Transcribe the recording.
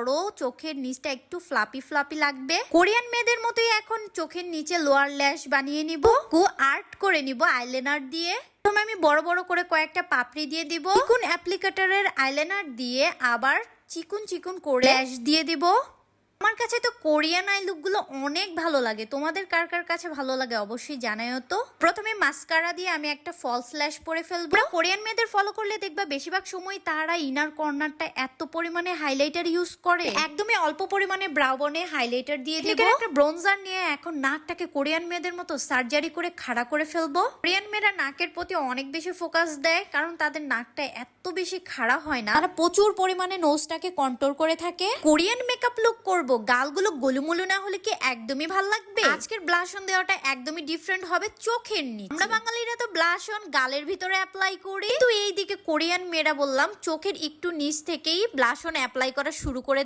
বড়, চোখের নিচটা একটু ফ্লাপি ফ্লাপি লাগবে। কোরিয়ান মেয়েদের মতোই এখন চোখের নিচে লোয়ার ল্যাশ বানিয়ে নিব, আর্ট করে নিব আইলাইনার দিয়ে। প্রথমে আমি বড় বড় করে কয়েকটা পাপড়ি দিয়ে দিব, চিকুন অ্যাপ্লিকেটরের আইলাইনার দিয়ে আবার চিকুন চিকুন করে ল্যাশ দিয়ে দিব। আমার কাছে তো কোরিয়ান আই লুক গুলো অনেক ভালো লাগে, তোমাদের কার কার কাছে ভালো লাগে অবশ্যই জানাইও তো। প্রথমে মাস্কারা দিয়ে আমি একটা ফলস ল্যাশ পরে ফেলবো। কোরিয়ান মেয়েদের ফলো করলে দেখবা বেশিরভাগ সময় তারা ইনার কর্নারটা এত পরিমাণে হাইলাইটার ইউজ করে, একদমই অল্প পরিমাণে ব্রাউ বনে হাইলাইটার দিয়ে দিব। একটা ব্রোনজার নিয়ে এখন নাকটাকে কোরিয়ান মেয়েদের মতো সার্জারি করে খাড়া করে ফেলবো। কোরিয়ান মেয়েরা নাকের প্রতি অনেক বেশি ফোকাস দেয়, কারণ তাদের নাকটা এত বেশি খাড়া হয় না, তারা প্রচুর পরিমাণে নোজটাকে কন্ট্রোল করে থাকে। কোরিয়ান মেকআপ লুক করব, গালগুলো গোলুমুলু না হলে কি একদমই ভাল লাগবে? আজকের ব্লাশ অন দেওয়াটা একদমই ডিফারেন্ট হবে চোখের নিচে। আমরা বাঙালিরা তো ব্লাশ অন গালের ভিতরে অ্যাপ্লাই করি, কিন্তু এইদিকে কোরিয়ান মেয়েরা বললাম চোখের একটু নিচ থেকেই ব্লাশ অন অ্যাপ্লাই করা শুরু করে